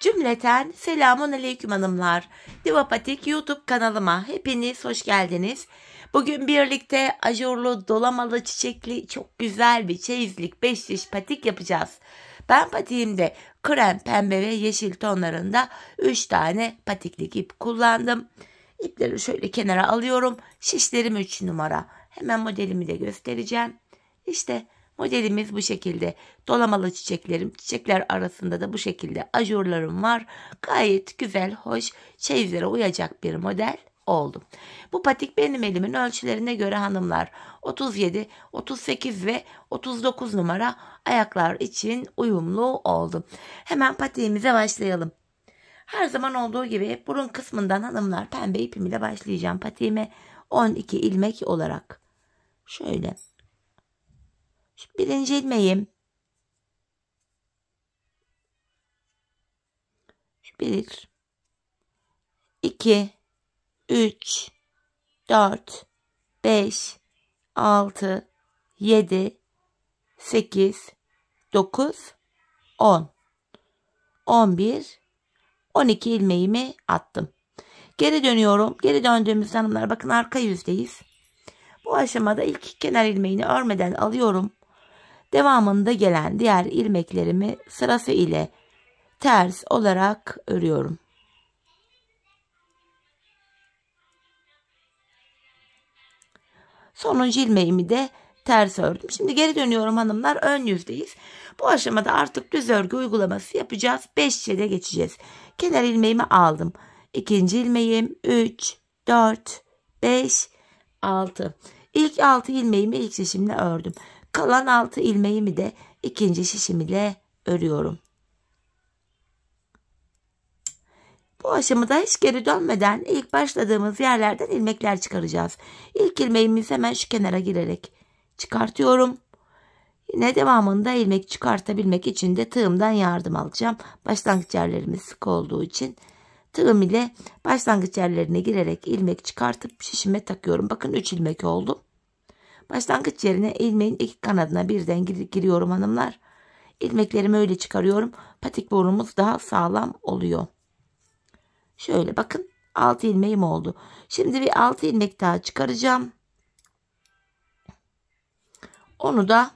Cümleten selamun aleyküm hanımlar. Diva Patik YouTube kanalıma hepiniz hoş geldiniz. Bugün birlikte ajurlu, dolamalı, çiçekli çok güzel bir çeyizlik 5 diş patik yapacağız. Ben patiğimde krem, pembe ve yeşil tonlarında 3 tane patiklik ip kullandım. İpleri şöyle kenara alıyorum. Şişlerim 3 numara. Hemen modelimi de göstereceğim. İşte modelimiz bu şekilde. Dolamalı çiçeklerim, çiçekler arasında da bu şekilde ajurlarım var. Gayet güzel, hoş, çeyizlere uyacak bir model oldu. Bu patik benim elimin ölçülerine göre hanımlar 37, 38 ve 39 numara ayaklar için uyumlu oldu. Hemen patiğimize başlayalım. Her zaman olduğu gibi burun kısmından hanımlar pembe ipim ile başlayacağım patiğime 12 ilmek olarak. Şöyle. Birinci ilmeğim. 1, 2, 3, 4, 5, 6, 7, 8, 9, 10, 11, 12 ilmeğimi attım. Geri dönüyorum. Geri döndüğümüz hanımlar bakın arka yüzdeyiz. Bu aşamada ilk kenar ilmeğini örmeden alıyorum. Devamında gelen diğer ilmeklerimi sırası ile ters olarak örüyorum. Sonuncu ilmeğimi de ters ördüm. Şimdi geri dönüyorum hanımlar. Ön yüzdeyiz. Bu aşamada artık düz örgü uygulaması yapacağız. 5 şişede geçeceğiz. Kenar ilmeğimi aldım. İkinci ilmeğim 3, 4, 5, 6. İlk 6 ilmeğimi ilk şişimle ördüm. Kalan 6 ilmeğimi de ikinci şişim ile örüyorum. Bu aşamada hiç geri dönmeden ilk başladığımız yerlerden ilmekler çıkaracağız. İlk ilmeğimizi hemen şu kenara girerek çıkartıyorum. Yine devamında ilmek çıkartabilmek için de tığımdan yardım alacağım. Başlangıç yerlerimiz sık olduğu için tığım ile başlangıç yerlerine girerek ilmek çıkartıp şişime takıyorum. Bakın 3 ilmek oldu. Başlangıç yerine ilmeğin iki kanadına birden giriyorum hanımlar. İlmeklerimi öyle çıkarıyorum. Patik burnumuz daha sağlam oluyor. Şöyle bakın 6 ilmeğim oldu. Şimdi bir 6 ilmek daha çıkaracağım. Onu da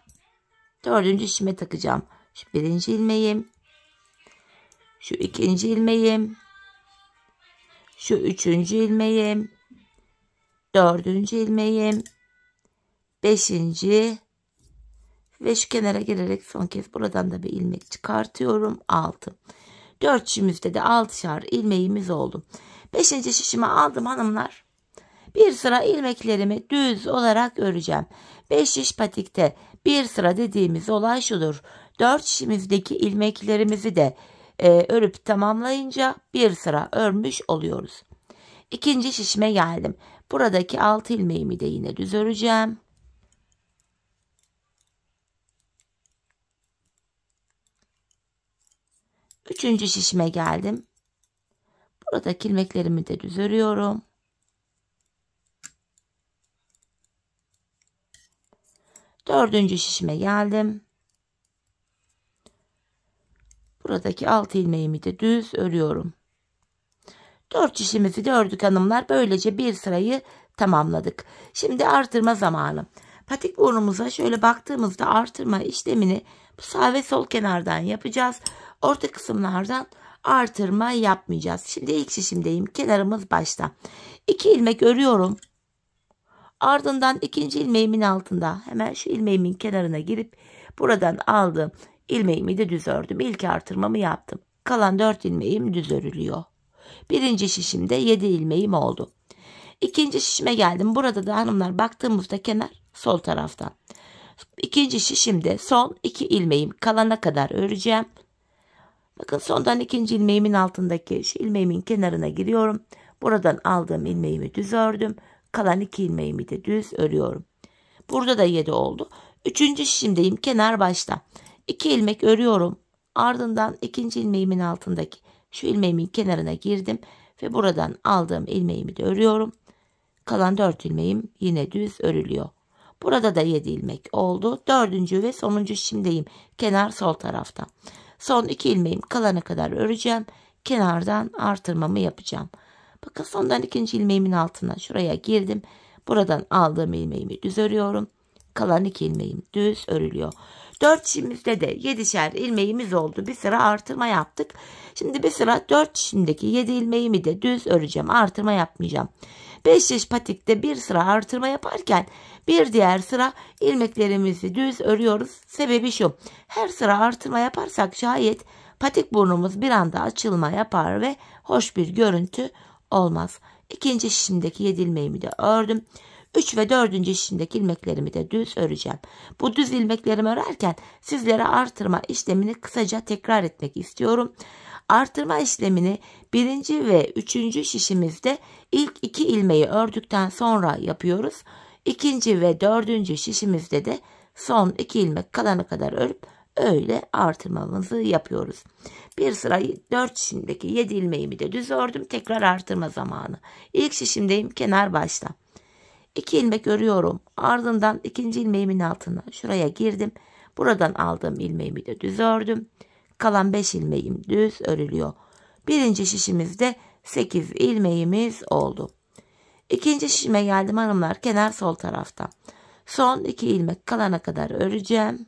4. şişime takacağım. Şu birinci ilmeğim. Şu ikinci ilmeğim. Şu 3. ilmeğim. 4. ilmeğim. 5. ve şu kenara girerek son kez buradan da bir ilmek çıkartıyorum. 6. 4 şişimizde de 6'şar ilmeğimiz oldu. 5. şişimi aldım hanımlar. Bir sıra ilmeklerimi düz olarak öreceğim. 5 şiş patikte bir sıra dediğimiz olay şudur. 4 şişimizdeki ilmeklerimizi de örüp tamamlayınca bir sıra örmüş oluyoruz. İkinci şişime geldim. Buradaki 6 ilmeğimi de yine düz öreceğim. Üçüncü şişime geldim. Buradaki ilmeklerimi de düz örüyorum. Dördüncü şişime geldim. Buradaki 6 ilmeğimi de düz örüyorum. 4 şişimizi de ördük hanımlar. Böylece bir sırayı tamamladık. Şimdi artırma zamanı. Patik burnumuza şöyle baktığımızda artırma işlemini sağ ve sol kenardan yapacağız. Orta kısımlardan artırma yapmayacağız. Şimdi ilk şişimdeyim. Kenarımız başta. 2 ilmek örüyorum. Ardından ikinci ilmeğimin altında hemen şu ilmeğimin kenarına girip buradan aldığım ilmeğimi de düz ördüm. İlk artırmamı yaptım. Kalan 4 ilmeğim düz örülüyor. Birinci şişimde 7 ilmeğim oldu. İkinci şişime geldim. Burada da hanımlar baktığımızda kenar sol taraftan. İkinci şişimde son 2 ilmeğim kalana kadar öreceğim. Bakın sondan ikinci ilmeğimin altındaki şu ilmeğimin kenarına giriyorum. Buradan aldığım ilmeğimi düz ördüm. Kalan 2 ilmeğimi de düz örüyorum. Burada da 7 oldu. Üçüncü şişimdeyim. Kenar başta. 2 ilmek örüyorum. Ardından ikinci ilmeğimin altındaki şu ilmeğimin kenarına girdim. Ve buradan aldığım ilmeğimi de örüyorum. Kalan 4 ilmeğim yine düz örülüyor. Burada da 7 ilmek oldu. Dördüncü ve sonuncu şişimdeyim. Kenar sol tarafta. Son 2 ilmeğim kalana kadar öreceğim. Kenardan artırmamı yapacağım. Bakın sondan ikinci ilmeğimin altına şuraya girdim. Buradan aldığım ilmeğimi düz örüyorum. Kalan 2 ilmeğim düz örülüyor. 4 şişimizde de 7'şer ilmeğimiz oldu. Bir sıra artırma yaptık. Şimdi bir sıra 4 şişimdeki 7 ilmeğimi de düz öreceğim. Artırma yapmayacağım. 5 şiş patikte bir sıra artırma yaparken bir diğer sıra ilmeklerimizi düz örüyoruz. Sebebi şu: her sıra artırma yaparsak şayet patik burnumuz bir anda açılma yapar ve hoş bir görüntü olmaz. İkinci şişimdeki 7 ilmeğimi de ördüm. 3 ve 4. şişimdeki ilmeklerimi de düz öreceğim. Bu düz ilmeklerimi örerken sizlere artırma işlemini kısaca tekrar etmek istiyorum. Artırma işlemini 1. ve 3. şişimizde ilk 2 ilmeği ördükten sonra yapıyoruz. 2. ve 4. şişimizde de son 2 ilmek kalana kadar örüp öyle artırmamızı yapıyoruz. Bir sırayı 4 şişimdeki 7 ilmeğimi de düz ördüm. Tekrar artırma zamanı. İlk şişimdeyim, kenar başta. 2 ilmek örüyorum. Ardından 2. ilmeğimin altına şuraya girdim. Buradan aldığım ilmeğimi de düz ördüm. Kalan 5 ilmeğim düz örülüyor. Birinci şişimizde 8 ilmeğimiz oldu. İkinci şişime geldim hanımlar. Kenar sol tarafta. Son 2 ilmek kalana kadar öreceğim.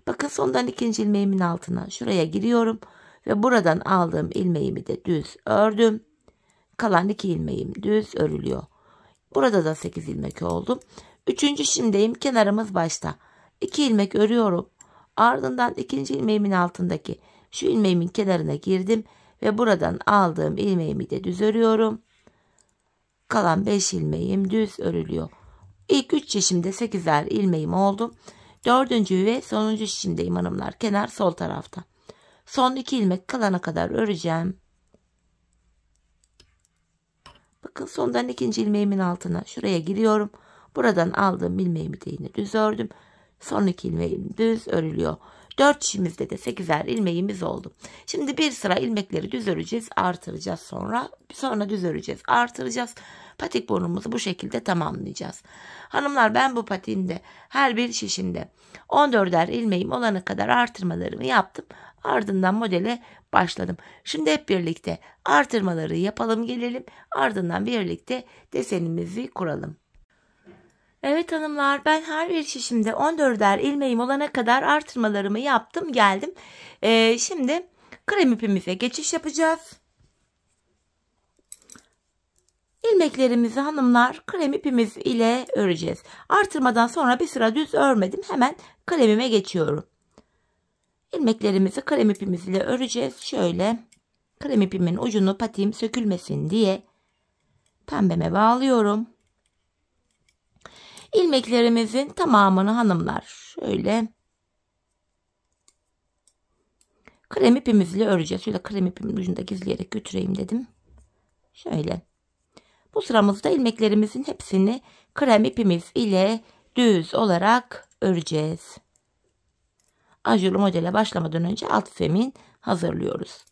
Bakın sondan 2. ilmeğimin altına şuraya giriyorum. Ve buradan aldığım ilmeğimi de düz ördüm. Kalan 2 ilmeğim düz örülüyor. Burada da 8 ilmek oldu. 3. şişimdeyim. Kenarımız başta. 2 ilmek örüyorum. Ardından 2. ilmeğimin altındaki şu ilmeğimin kenarına girdim. Ve buradan aldığım ilmeğimi de düz örüyorum. Kalan 5 ilmeğim düz örülüyor. İlk 3 şişimde 8'er ilmeğim oldu. 4. ve sonuncu şişimdeyim hanımlar. Kenar sol tarafta. Son 2 ilmek kalana kadar öreceğim. Bakın sondan 2. ilmeğimin altına şuraya giriyorum. Buradan aldığım ilmeğimi de yine düz ördüm. Son 2 ilmeğim düz örülüyor. 4 şişimizde de 8'er ilmeğimiz oldu. Şimdi bir sıra ilmekleri düz öreceğiz, artıracağız sonra. Sonra düz öreceğiz, artıracağız. Patik burnumuzu bu şekilde tamamlayacağız. Hanımlar, ben bu patiğimde her bir şişimde 14'er ilmeğim olana kadar artırmalarımı yaptım. Ardından modele başladım. Şimdi hep birlikte artırmaları yapalım gelelim. Ardından birlikte desenimizi kuralım. Evet hanımlar, ben her bir şişimde 14'er ilmeğim olana kadar artırmalarımı yaptım geldim. Şimdi krem ipimize geçiş yapacağız. İlmeklerimizi hanımlar krem ipimiz ile öreceğiz. Artırmadan sonra bir sıra düz örmedim. Hemen kremime geçiyorum. İlmeklerimizi krem ipimiz ile öreceğiz. Şöyle krem ipimin ucunu patiğim sökülmesin diye pembeme bağlıyorum. İlmeklerimizin tamamını hanımlar şöyle krem ipimizle öreceğiz. Şöyle krem ipimin ucunda gizleyerek götüreyim dedim. Şöyle. Bu sıramızda ilmeklerimizin hepsini krem ipimiz ile düz olarak öreceğiz. Ajurlu modele başlamadan önce alt zemin hazırlıyoruz.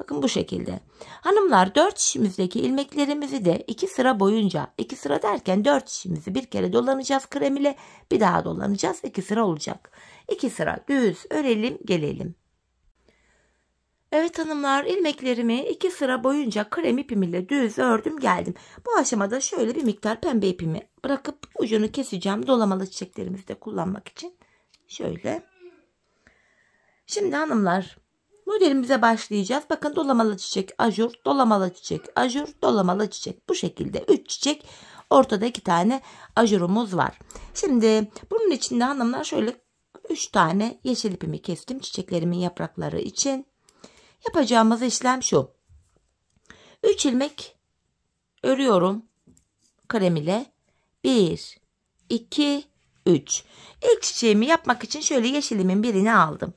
Bakın bu şekilde. Hanımlar, 4 şişimizdeki ilmeklerimizi de 2 sıra boyunca, 2 sıra derken 4 şişimizi bir kere dolanacağız krem ile, bir daha dolanacağız, 2 sıra olacak. 2 sıra düz örelim gelelim. Evet hanımlar, ilmeklerimi 2 sıra boyunca krem ipim ile düz ördüm geldim. Bu aşamada şöyle bir miktar pembe ipimi bırakıp ucunu keseceğim dolamalı çiçeklerimizi de kullanmak için. Şöyle. Şimdi hanımlar, modelimize başlayacağız. Bakın dolamalı çiçek, ajur, dolamalı çiçek, ajur, dolamalı çiçek. Bu şekilde 3 çiçek, ortada 2 tane ajurumuz var. Şimdi bunun içinde hanımlar şöyle 3 tane yeşil ipimi kestim çiçeklerimin yaprakları için. Yapacağımız işlem şu. 3 ilmek örüyorum krem ile. 1, 2, 3. İlk çiçeğimi yapmak için şöyle yeşilimin birini aldım.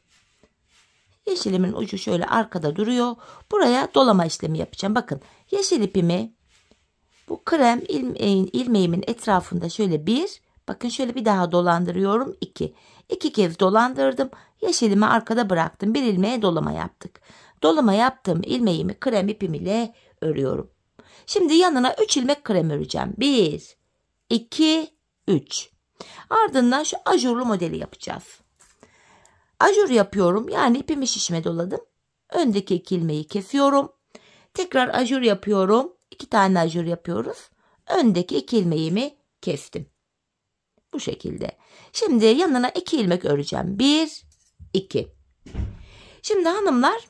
Yeşilimin ucu şöyle arkada duruyor. Buraya dolama işlemi yapacağım. Bakın yeşil ipimi bu krem ilmeğimin etrafında şöyle bir, bakın şöyle bir daha dolandırıyorum. 2. 2 kez dolandırdım. Yeşilimi arkada bıraktım. Bir ilmeğe dolama yaptık. Dolama yaptığım ilmeğimi krem ipim ile örüyorum. Şimdi yanına 3 ilmek krem öreceğim. 1, 2, 3. Ardından şu ajurlu modeli yapacağız. Ajur yapıyorum. Yani ipimi şişime doladım. Öndeki 2 ilmeği kesiyorum. Tekrar ajur yapıyorum. 2 tane ajur yapıyoruz. Öndeki 2 ilmeğimi kestim. Bu şekilde. Şimdi yanına 2 ilmek öreceğim. 1, 2. Şimdi hanımlar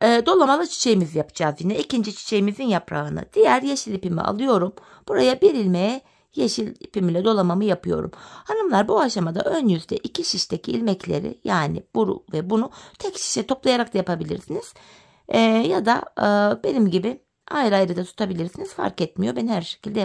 dolamalı çiçeğimizi yapacağız yine. İkinci çiçeğimizin yaprağını. Diğer yeşil ipimi alıyorum. Buraya bir ilmeğe yeşil ipimle dolamamı yapıyorum. Hanımlar bu aşamada ön yüzde 2 şişteki ilmekleri, yani bunu ve bunu tek şişe toplayarak da yapabilirsiniz. Ya da benim gibi ayrı ayrı da tutabilirsiniz. Fark etmiyor. Ben her şekilde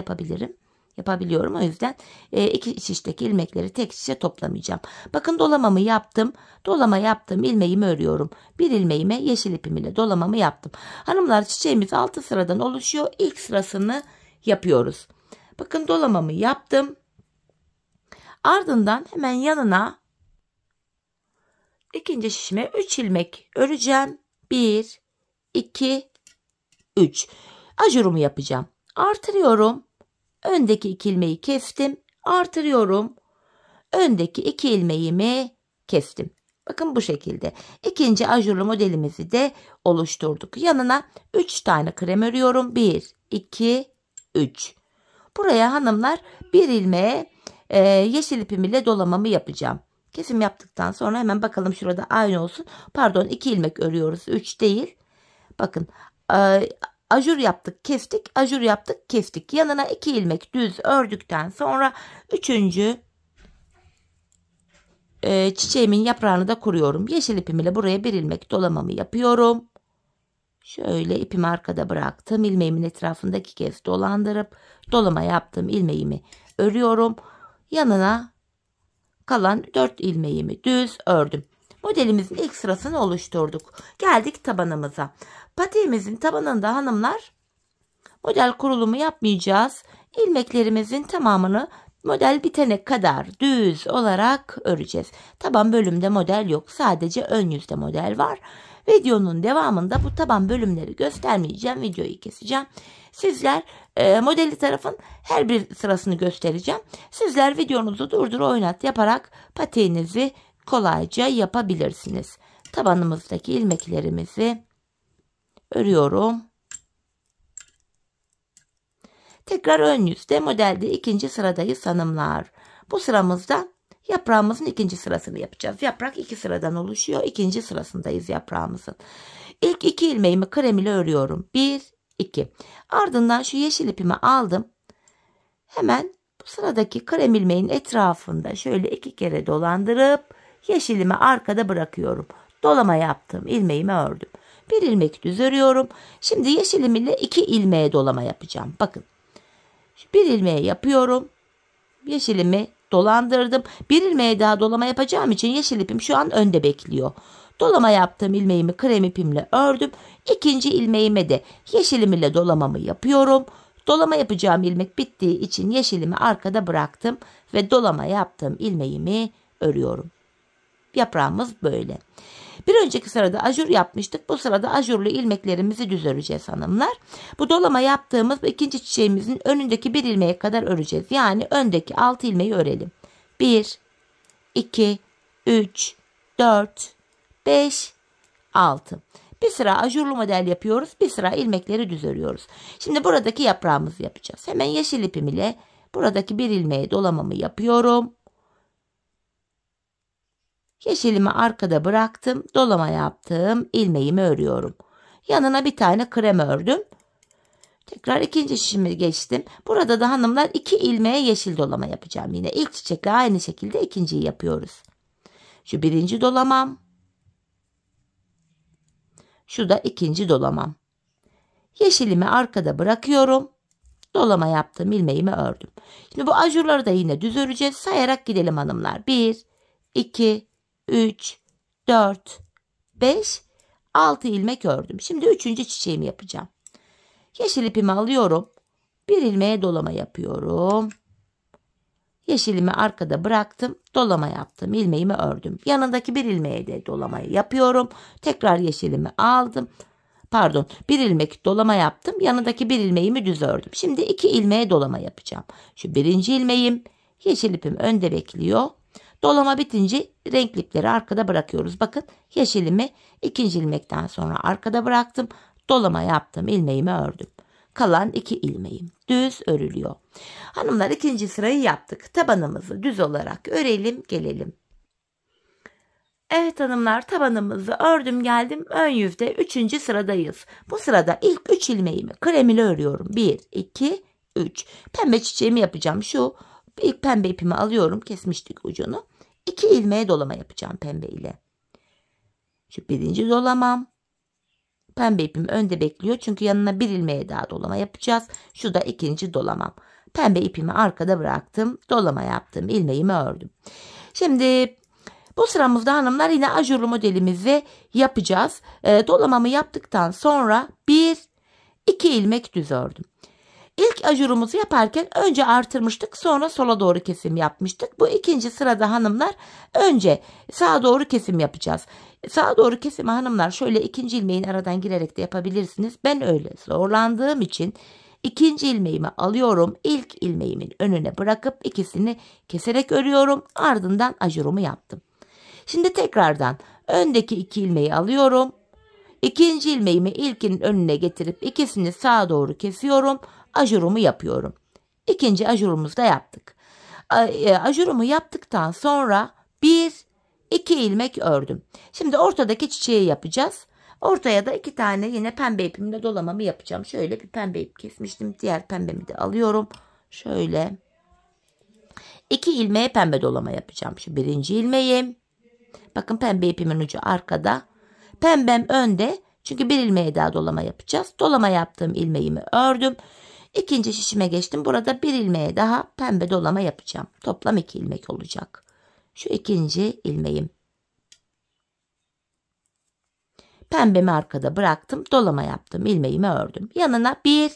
yapabiliyorum. O yüzden 2 şişteki ilmekleri tek şişe toplamayacağım. Bakın dolamamı yaptım. Dolama yaptım. İlmeğimi örüyorum. Bir ilmeğime yeşil ipim ile dolamamı yaptım. Hanımlar çiçeğimiz 6 sıradan oluşuyor. İlk sırasını yapıyoruz. Bakın dolamamı yaptım. Ardından hemen yanına ikinci şişime 3 ilmek öreceğim. 1, 2, 3. Ajurumu yapacağım. Artırıyorum. Öndeki 2 ilmeği kestim. Artırıyorum. Öndeki 2 ilmeğimi kestim. Bakın bu şekilde. İkinci ajurlu modelimizi de oluşturduk. Yanına 3 tane krem örüyorum. 1, 2, 3. Buraya hanımlar bir ilmeğe yeşil ipim ile dolamamı yapacağım. Kesim yaptıktan sonra hemen bakalım, şurada aynı olsun. Pardon, 2 ilmek örüyoruz. 3 değil. Bakın ajur yaptık, kestik. Ajur yaptık, kestik. Yanına 2 ilmek düz ördükten sonra 3. Çiçeğimin yaprağını da kuruyorum. Yeşil ipim ile buraya bir ilmek dolamamı yapıyorum. Şöyle ipimi arkada bıraktım. İlmeğimin etrafında 2 kez dolandırıp dolama yaptığım ilmeğimi örüyorum. Yanına kalan 4 ilmeğimi düz ördüm. Modelimizin ilk sırasını oluşturduk. Geldik tabanımıza. Patiğimizin tabanında hanımlar model kurulumu yapmayacağız. İlmeklerimizin tamamını model bitene kadar düz olarak öreceğiz. Taban bölümde model yok. Sadece ön yüzde model var. Videonun devamında bu taban bölümleri göstermeyeceğim. Videoyu keseceğim. Sizler modeli tarafın her bir sırasını göstereceğim. Sizler videonuzu durdur oynat yaparak patiğinizi kolayca yapabilirsiniz. Tabanımızdaki ilmeklerimizi örüyorum. Tekrar ön yüzde modelde 2. sıradayız hanımlar. Bu sıramızda yaprağımızın 2. sırasını yapacağız. Yaprak 2 sıradan oluşuyor. 2. sırasındayız yaprağımızın. İlk 2 ilmeğimi krem ile örüyorum. 1, 2. Ardından şu yeşil ipimi aldım. Hemen bu sıradaki krem ilmeğin etrafında şöyle 2 kere dolandırıp yeşilimi arkada bırakıyorum. Dolama yaptım. İlmeğimi ördüm. Bir ilmek düz örüyorum. Şimdi yeşilim ile 2 ilmeğe dolama yapacağım. Bakın. Bir ilmeğe yapıyorum. Yeşilimi dolandırdım. Bir ilmeğe daha dolama yapacağım için yeşil ipim şu an önde bekliyor. Dolama yaptığım ilmeğimi krem ipimle ördüm. İkinci ilmeğime de yeşilim ile dolamamı yapıyorum. Dolama yapacağım ilmek bittiği için yeşilimi arkada bıraktım ve dolama yaptığım ilmeğimi örüyorum. Yaprağımız böyle. Bir önceki sırada ajur yapmıştık. Bu sırada ajurlu ilmeklerimizi düz öreceğiz hanımlar. Bu dolama yaptığımız ikinci çiçeğimizin önündeki bir ilmeğe kadar öreceğiz. Yani öndeki 6 ilmeği örelim. 1, 2, 3, 4, 5, 6. Bir sıra ajurlu model yapıyoruz. Bir sıra ilmekleri düz örüyoruz. Şimdi buradaki yaprağımızı yapacağız. Hemen yeşil ipim ile buradaki bir ilmeğe dolamamı yapıyorum. Yeşilimi arkada bıraktım. Dolama yaptım. İlmeğimi örüyorum. Yanına bir tane krem ördüm. Tekrar ikinci şişime geçtim. Burada da hanımlar 2 ilmeğe yeşil dolama yapacağım. Yine ilk çiçekle aynı şekilde ikinciyi yapıyoruz. Şu birinci dolamam. Şu da ikinci dolamam. Yeşilimi arkada bırakıyorum. Dolama yaptım. İlmeğimi ördüm. Şimdi bu ajurları da yine düz öreceğiz. Sayarak gidelim hanımlar. 1, 2, 3, 4, 5, 6 ilmek ördüm. Şimdi 3. çiçeğimi yapacağım. Yeşil ipimi alıyorum. Bir ilmeğe dolama yapıyorum. Yeşilimi arkada bıraktım. Dolama yaptım. İlmeğimi ördüm. Yanındaki bir ilmeğe de dolamayı yapıyorum. Tekrar yeşilimi aldım. Pardon, bir ilmek dolama yaptım. Yanındaki bir ilmeğimi düz ördüm. Şimdi 2 ilmeğe dolama yapacağım. Şu birinci ilmeğim, yeşil ipim önde bekliyor. Dolama bitince renkli ipleri arkada bırakıyoruz. Bakın yeşilimi ikinci ilmekten sonra arkada bıraktım. Dolama yaptım, ilmeğimi ördüm. Kalan 2 ilmeğim düz örülüyor. Hanımlar ikinci sırayı yaptık. Tabanımızı düz olarak örelim, gelelim. Evet hanımlar, tabanımızı ördüm geldim. Ön yüzde 3. sıradayız. Bu sırada ilk 3 ilmeğimi kremili örüyorum. 1, 2, 3. Pembe çiçeğimi yapacağım. Şu ilk pembe ipimi alıyorum. Kesmiştik ucunu. 2 ilmeğe dolama yapacağım pembe ile. Şu birinci dolamam. Pembe ipim önde bekliyor. Çünkü yanına 1 ilmeğe daha dolama yapacağız. Şu da ikinci dolamam. Pembe ipimi arkada bıraktım. Dolama yaptım. İlmeğimi ördüm. Şimdi bu sıramızda hanımlar yine ajurlu modelimizi yapacağız. Dolamamı yaptıktan sonra 1, 2 ilmek düz ördüm. İlk ajurumuzu yaparken önce artırmıştık, sonra sola doğru kesim yapmıştık. Bu ikinci sırada hanımlar önce sağa doğru kesim yapacağız. Sağa doğru kesimi hanımlar şöyle ikinci ilmeğin aradan girerek de yapabilirsiniz. Ben öyle zorlandığım için ikinci ilmeğimi alıyorum. İlk ilmeğimin önüne bırakıp ikisini keserek örüyorum. Ardından ajurumu yaptım. Şimdi tekrardan öndeki 2 ilmeği alıyorum. İkinci ilmeğimi ilkinin önüne getirip ikisini sağa doğru kesiyorum. Ajurumu yapıyorum. İkinci ajurumuzu da yaptık. Ajurumu yaptıktan sonra 1, 2 ilmek ördüm. Şimdi ortadaki çiçeği yapacağız. Ortaya da 2 tane yine pembe ipimle dolamamı yapacağım. Şöyle bir pembe ip kesmiştim. Diğer pembemi de alıyorum. Şöyle 2 ilmeğe pembe dolama yapacağım. Şu birinci ilmeğim. Bakın pembe ipimin ucu arkada. Pembem önde. Çünkü 1 ilmeğe daha dolama yapacağız. Dolama yaptığım ilmeğimi ördüm. İkinci şişime geçtim. Burada 1 ilmeğe daha pembe dolama yapacağım. Toplam 2 ilmek olacak. Şu ikinci ilmeğim. Pembemi arkada bıraktım. Dolama yaptım. İlmeğimi ördüm. Yanına 1,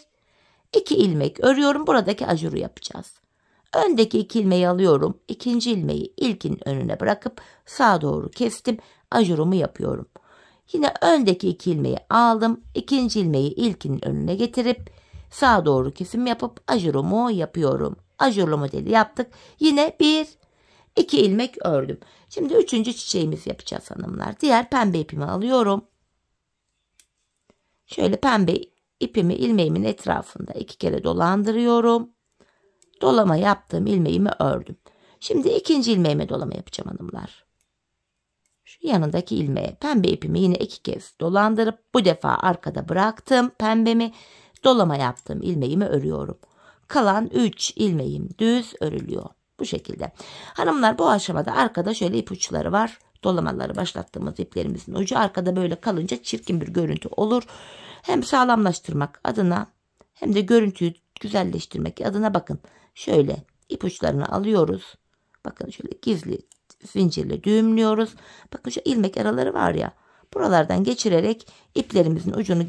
2 ilmek örüyorum. Buradaki ajuru yapacağız. Öndeki 2 ilmeği alıyorum. İkinci ilmeği ilkin önüne bırakıp sağa doğru kestim. Ajurumu yapıyorum. Yine öndeki 2 ilmeği aldım. İkinci ilmeği ilkinin önüne getirip sağa doğru kesim yapıp ajurumu yapıyorum. Ajurlu modeli yaptık. Yine 1, 2 ilmek ördüm. Şimdi 3. çiçeğimizi yapacağız hanımlar. Diğer pembe ipimi alıyorum. Şöyle pembe ipimi ilmeğimin etrafında 2 kere dolandırıyorum. Dolama yaptığım ilmeğimi ördüm. Şimdi ikinci ilmeğime dolama yapacağım hanımlar. Şu yanındaki ilmeğe pembe ipimi yine 2 kez dolandırıp bu defa arkada bıraktım pembemi. Dolama yaptığım ilmeğimi örüyorum. Kalan 3 ilmeğim düz örülüyor. Bu şekilde. Hanımlar bu aşamada arkada şöyle ipuçları var. Dolamaları başlattığımız iplerimizin ucu arkada böyle kalınca çirkin bir görüntü olur. Hem sağlamlaştırmak adına hem de görüntüyü güzelleştirmek adına bakın. Şöyle ipuçlarını alıyoruz. Bakın şöyle gizli zincirle düğümlüyoruz. Bakın şu ilmek araları var ya. Buralardan geçirerek iplerimizin ucunu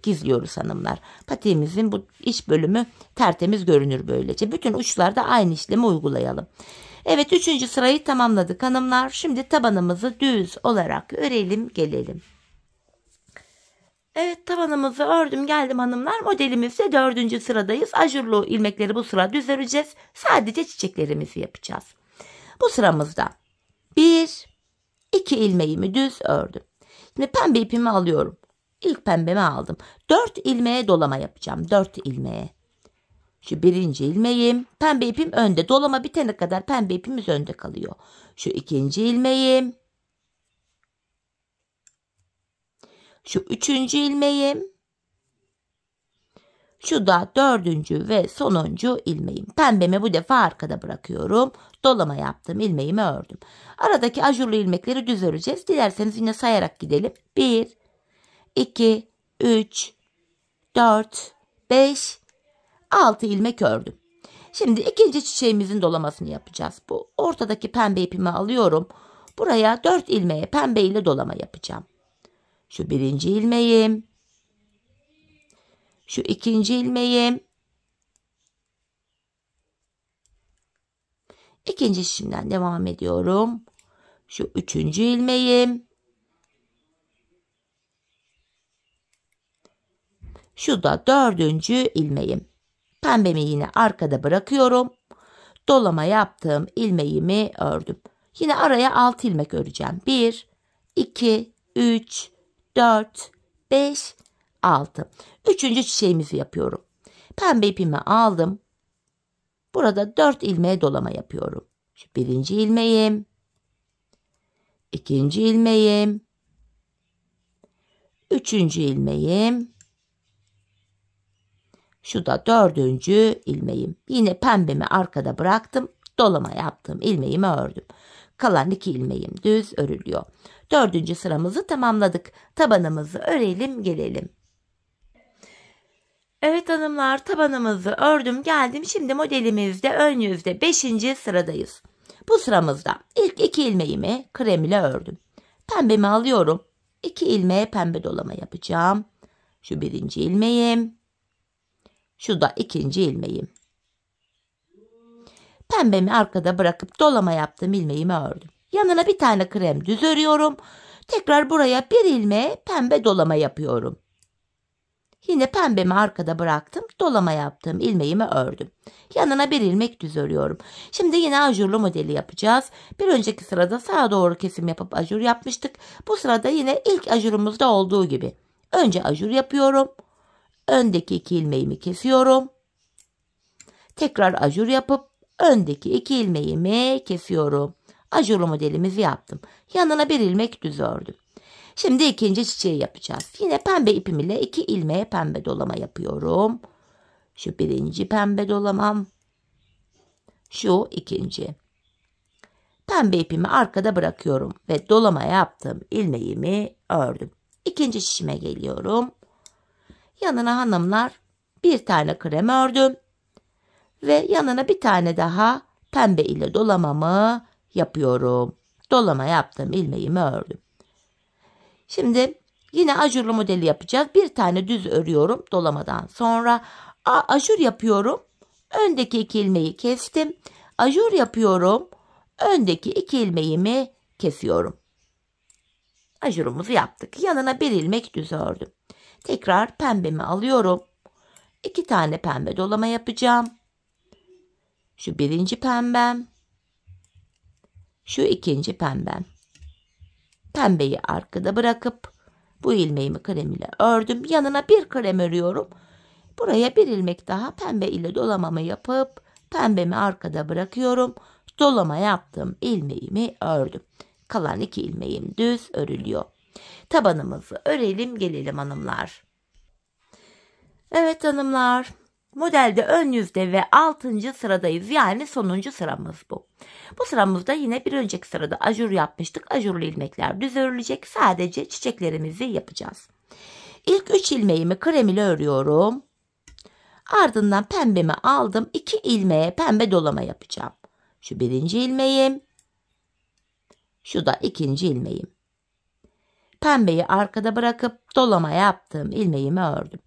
gizliyoruz hanımlar. Patiğimizin bu iç bölümü tertemiz görünür böylece. Bütün uçlarda aynı işlemi uygulayalım. Evet 3. sırayı tamamladık hanımlar. Şimdi tabanımızı düz olarak örelim gelelim. Evet tabanımızı ördüm geldim hanımlar. Modelimizde 4. sıradayız. Ajurlu ilmekleri bu sıra düz öreceğiz. Sadece çiçeklerimizi yapacağız. Bu sıramızda 1, 2 ilmeğimi düz ördüm. Şimdi pembe ipimi alıyorum. İlk pembemi aldım. 4 ilmeğe dolama yapacağım. 4 ilmeğe. Şu birinci ilmeğim. Pembe ipim önde. Dolama bitene kadar pembe ipimiz önde kalıyor. Şu ikinci ilmeğim. Şu 3. ilmeğim. Şu da 4. ve sonuncu ilmeğim. Pembemi bu defa arkada bırakıyorum. Dolama yaptım. İlmeğimi ördüm. Aradaki ajurlu ilmekleri düz öreceğiz. Dilerseniz yine sayarak gidelim. 1, 2, 3, 4, 5, 6 ilmek ördüm. Şimdi ikinci çiçeğimizin dolamasını yapacağız. Bu ortadaki pembe ipimi alıyorum. Buraya 4 ilmeğe pembe ile dolama yapacağım. Şu birinci ilmeğim. Şu ikinci ilmeğim. İkinci şişimden devam ediyorum. Şu 3. ilmeğim. Şu da 4. ilmeğim. Pembemi yine arkada bırakıyorum. Dolama yaptığım ilmeğimi ördüm. Yine araya 6 ilmek öreceğim. 1, 2, 3, 4, 5, 6. Üçüncü çiçeğimizi yapıyorum. Pembe ipimi aldım. Burada 4 ilmeğe dolama yapıyorum. Şu birinci ilmeğim, ikinci ilmeğim, üçüncü ilmeğim, şu da dördüncü ilmeğim. Yine pembemi arkada bıraktım. Dolama yaptım. İlmeğimi ördüm. Kalan 2 ilmeğim düz örülüyor. 4. sıramızı tamamladık. Tabanımızı örelim gelelim. Evet hanımlar, tabanımızı ördüm geldim. Şimdi modelimizde ön yüzde 5. sıradayız. Bu sıramızda ilk 2 ilmeğimi krem ile ördüm. Pembemi alıyorum. 2 ilmeğe pembe dolama yapacağım. Şu birinci ilmeğim. Şu da ikinci ilmeğim. Pembemi arkada bırakıp dolama yaptığım ilmeğimi ördüm. Yanına bir tane krem düz örüyorum. Tekrar buraya bir ilmeğe pembe dolama yapıyorum. Yine pembemi arkada bıraktım. Dolama yaptığım ilmeğimi ördüm. Yanına bir ilmek düz örüyorum. Şimdi yine ajurlu modeli yapacağız. Bir önceki sırada sağa doğru kesim yapıp ajur yapmıştık. Bu sırada yine ilk ajurumuzda olduğu gibi. Önce ajur yapıyorum. Öndeki 2 ilmeğimi kesiyorum. Tekrar ajur yapıp öndeki 2 ilmeğimi kesiyorum. Ajurlu modelimizi yaptım. Yanına bir ilmek düz ördüm. Şimdi ikinci çiçeği yapacağız. Yine pembe ipim ile 2 ilmeğe pembe dolama yapıyorum. Şu birinci pembe dolamam. Şu ikinci. Pembe ipimi arkada bırakıyorum ve dolama yaptığım ilmeğimi ördüm. İkinci şişime geliyorum. Yanına hanımlar bir tane krem ördüm. Ve yanına bir tane daha pembe ile dolamamı yapıyorum. Dolama yaptığım ilmeğimi ördüm. Şimdi yine ajurlu modeli yapacağız. Bir tane düz örüyorum dolamadan sonra. Ajur yapıyorum. Öndeki 2 ilmeği kestim. Ajur yapıyorum. Öndeki 2 ilmeğimi kesiyorum. Ajurumuzu yaptık. Yanına bir ilmek düz ördüm. Tekrar pembemi alıyorum. 2 tane pembe dolama yapacağım. Şu birinci pembem. Şu ikinci pembem. Pembeyi arkada bırakıp bu ilmeğimi krem ile ördüm. Yanına bir krem örüyorum. Buraya bir ilmek daha pembe ile dolamamı yapıp pembemi arkada bırakıyorum. Dolama yaptım. İlmeğimi ördüm. Kalan 2 ilmeğim düz örülüyor. Tabanımızı örelim gelelim hanımlar. Evet hanımlar. Modelde ön yüzde ve 6. sıradayız. Yani sonuncu sıramız bu. Bu sıramızda yine bir önceki sırada ajur yapmıştık. Ajurlu ilmekler düz örülecek. Sadece çiçeklerimizi yapacağız. İlk 3 ilmeğimi krem ile örüyorum. Ardından pembemi aldım. 2 ilmeğe pembe dolama yapacağım. Şu birinci ilmeğim. Şu da ikinci ilmeğim. Pembeyi arkada bırakıp dolama yaptığım ilmeğimi ördüm.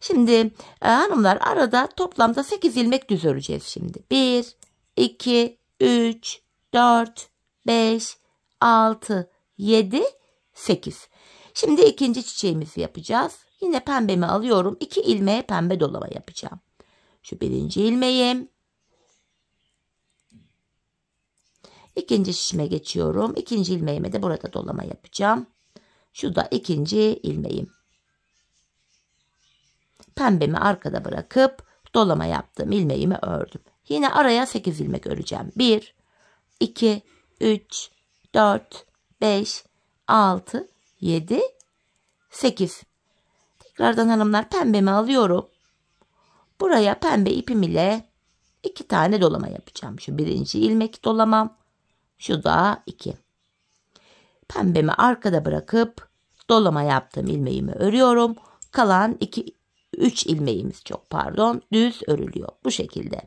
Şimdi hanımlar arada toplamda 8 ilmek düz öreceğiz şimdi. 1, 2, 3, 4, 5, 6, 7, 8. Şimdi ikinci çiçeğimizi yapacağız. Yine pembemi alıyorum. 2 ilmeğe pembe dolama yapacağım. Şu birinci ilmeğim. İkinci şişime geçiyorum. İkinci ilmeğime de burada dolama yapacağım. Şu da ikinci ilmeğim. Pembemi arkada bırakıp dolama yaptığım ilmeğimi ördüm. Yine araya 8 ilmek öreceğim. 1, 2, 3, 4, 5, 6, 7, 8. Tekrardan hanımlar pembemi alıyorum. Buraya pembe ipim ile 2 tane dolama yapacağım. Şu birinci ilmek dolamam. Şu da 2. Pembemi arkada bırakıp dolama yaptığım ilmeğimi örüyorum. Kalan 3 ilmeğimiz düz örülüyor. Bu şekilde.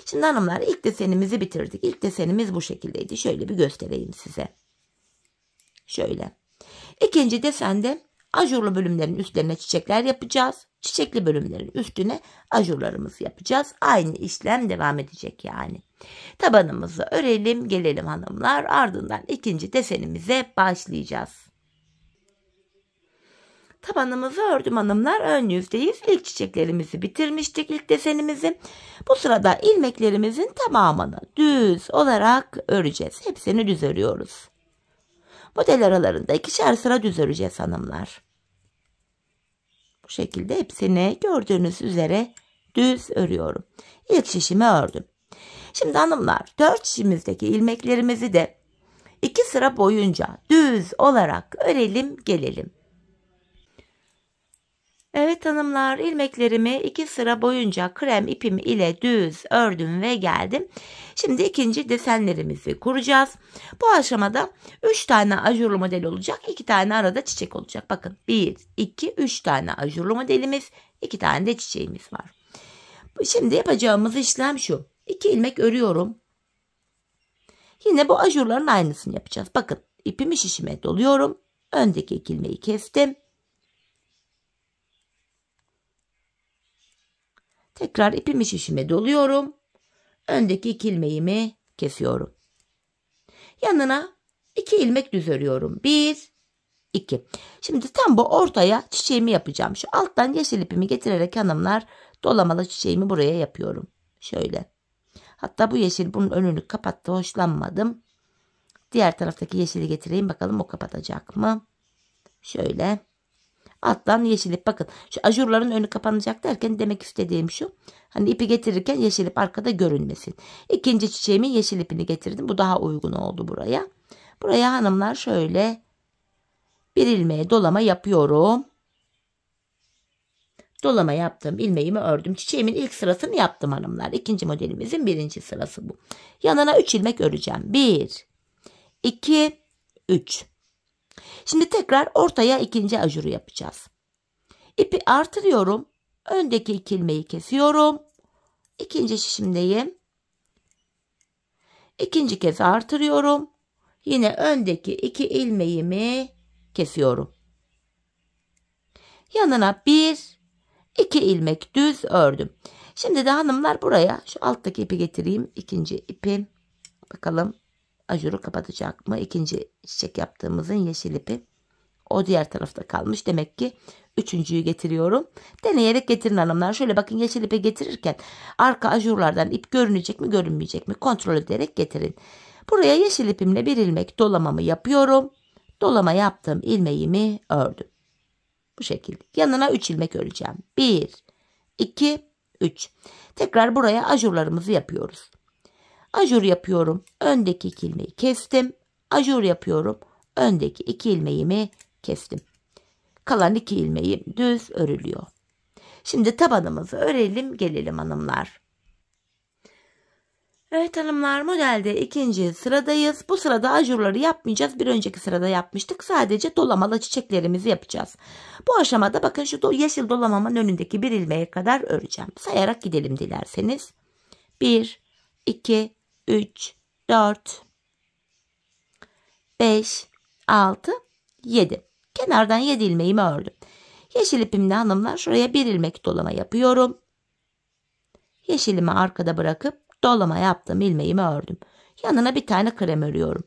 Şimdi hanımlar ilk desenimizi bitirdik. İlk desenimiz bu şekildeydi. Şöyle bir göstereyim size. Şöyle. İkinci desende ajurlu bölümlerin üstlerine çiçekler yapacağız. Çiçekli bölümlerin üstüne ajurlarımızı yapacağız. Aynı işlem devam edecek yani. Tabanımızı örelim gelelim hanımlar. Ardından ikinci desenimize başlayacağız. Tabanımızı ördüm hanımlar. Ön yüzdeyiz. İlk çiçeklerimizi bitirmiştik. İlk desenimizi. Bu sırada ilmeklerimizin tamamını düz olarak öreceğiz. Hepsini düz örüyoruz. Model aralarında 2'şer sıra düz öreceğiz hanımlar. Bu şekilde hepsini gördüğünüz üzere düz örüyorum. İlk şişimi ördüm. Şimdi hanımlar 4 şişimizdeki ilmeklerimizi de 2 sıra boyunca düz olarak örelim gelelim. Evet hanımlar, ilmeklerimi 2 sıra boyunca krem ipim ile düz ördüm ve geldim. Şimdi ikinci desenlerimizi kuracağız. Bu aşamada 3 tane ajurlu model olacak. 2 tane arada çiçek olacak. Bakın 1, 2, 3 tane ajurlu modelimiz, 2 tane de çiçeğimiz var. Şimdi yapacağımız işlem şu. 2 ilmek örüyorum. Yine bu ajurların aynısını yapacağız. Bakın ipimi şişime doluyorum. Öndeki 2 ilmeği kestim. Tekrar ipimi şişime doluyorum. Öndeki 2 ilmeğimi kesiyorum. Yanına 2 ilmek düz örüyorum. 1, 2. Şimdi tam bu ortaya çiçeğimi yapacağım. Şu alttan yeşil ipimi getirerek hanımlar dolamalı çiçeğimi buraya yapıyorum. Şöyle. Hatta bu yeşil bunun önünü kapattı. Hoşlanmadım. Diğer taraftaki yeşili getireyim. Bakalım o kapatacak mı? Şöyle. Alttan yeşil ip, bakın şu ajurların önü kapanacak derken demek istediğim şu. Hani ipi getirirken yeşil ip arkada görünmesin. İkinci çiçeğimin yeşil ipini getirdim. Bu daha uygun oldu buraya. Buraya hanımlar şöyle bir ilmeğe dolama yapıyorum. Dolama yaptım. İlmeğimi ördüm. Çiçeğimin ilk sırasını yaptım hanımlar. İkinci modelimizin birinci sırası bu. Yanına 3 ilmek öreceğim. 1, 2, 3. Şimdi tekrar ortaya ikinci ajuru yapacağız. İpi artırıyorum. Öndeki 2 ilmeği kesiyorum. İkinci şişimdeyim. İkinci kez artırıyorum. Yine öndeki 2 ilmeğimi kesiyorum. Yanına 1, 2 ilmek düz ördüm. Şimdi de hanımlar buraya şu alttaki ipi getireyim. İkinci ipi. Bakalım ajuru kapatacak mı? İkinci çiçek yaptığımızın yeşil ipi. O diğer tarafta kalmış. Demek ki üçüncüyü getiriyorum. Deneyerek getirin hanımlar. Şöyle bakın, yeşil ipi getirirken arka ajurlardan ip görünecek mi görünmeyecek mi kontrol ederek getirin. Buraya yeşil ipimle bir ilmek dolamamı yapıyorum. Dolama yaptığım ilmeğimi ördüm. Bu şekilde. Yanına 3 ilmek öreceğim. 1, 2, 3. Tekrar buraya ajurlarımızı yapıyoruz. Ajur yapıyorum. Öndeki 2 ilmeği kestim. Ajur yapıyorum. Öndeki 2 ilmeğimi kestim. Kalan 2 ilmeğim düz örülüyor. Şimdi tabanımızı örelim gelelim hanımlar. Evet hanımlar, modelde ikinci sıradayız. Bu sırada ajurları yapmayacağız. Bir önceki sırada yapmıştık. Sadece dolamalı çiçeklerimizi yapacağız. Bu aşamada bakın şu yeşil dolamamın önündeki bir ilmeğe kadar öreceğim. Sayarak gidelim dilerseniz. 1, 2, 3, 4, 5, 6, 7. Kenardan 7 ilmeğimi ördüm. Yeşil ipimle hanımlar şuraya bir ilmek dolama yapıyorum. Yeşilimi arkada bırakıp dolama yaptığım ilmeğimi ördüm. Yanına bir tane krem örüyorum.